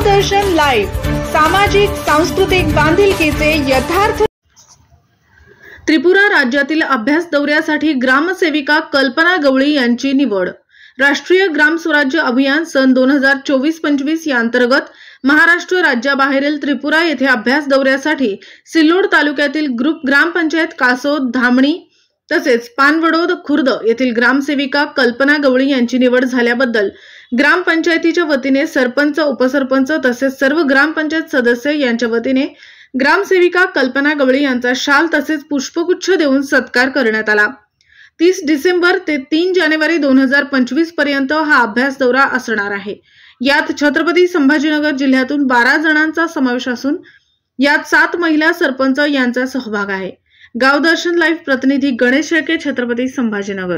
गावदर्शन live, सामाजिक सांस्कृतिक बांधिलकीचे यथार्थ। त्रिपुरा राज्यातील अभ्यास दौऱ्यासाठी ग्रामसेविका कल्पना गवळी यांची निवड। राष्ट्रीय ग्राम स्वराज्य अभियान सन 2024-25 या अंतर्गत महाराष्ट्र राज्याबाहेरील त्रिपुरा येथे अभ्यास दौऱ्यासाठी सिल्लोड तालुक्यातील ग्रुप ग्रामपंचायत कासोद, धामणी तसेच पानवडोद खुर्द येथील ग्रामसेविका कल्पना गवळी यांची निवड झाल्याबद्दल ग्रामपंचायतीच्या वतीने सरपंच, उपसरपंच तसेच सर्व ग्रामपंचायत सदस्य यांच्या वतीने ग्रामसेविका कल्पना गवळी यांचा शाल तसेच पुष्पगुच्छ देऊन सत्कार करण्यात आला। 30 डिसेंबर ते 3 जानेवारी 2025 पर्यंत हा अभ्यास दौरा असणार आहे। यात छत्रपती संभाजीनगर जिल्ह्यातून 12 जणांचा समावेश असून यात 7 महिला सरपंच यांचा सहभाग आहे। गावदर्शन लाईव्ह प्रतिनिधी गणेश शेळके, छत्रपती संभाजीनगर।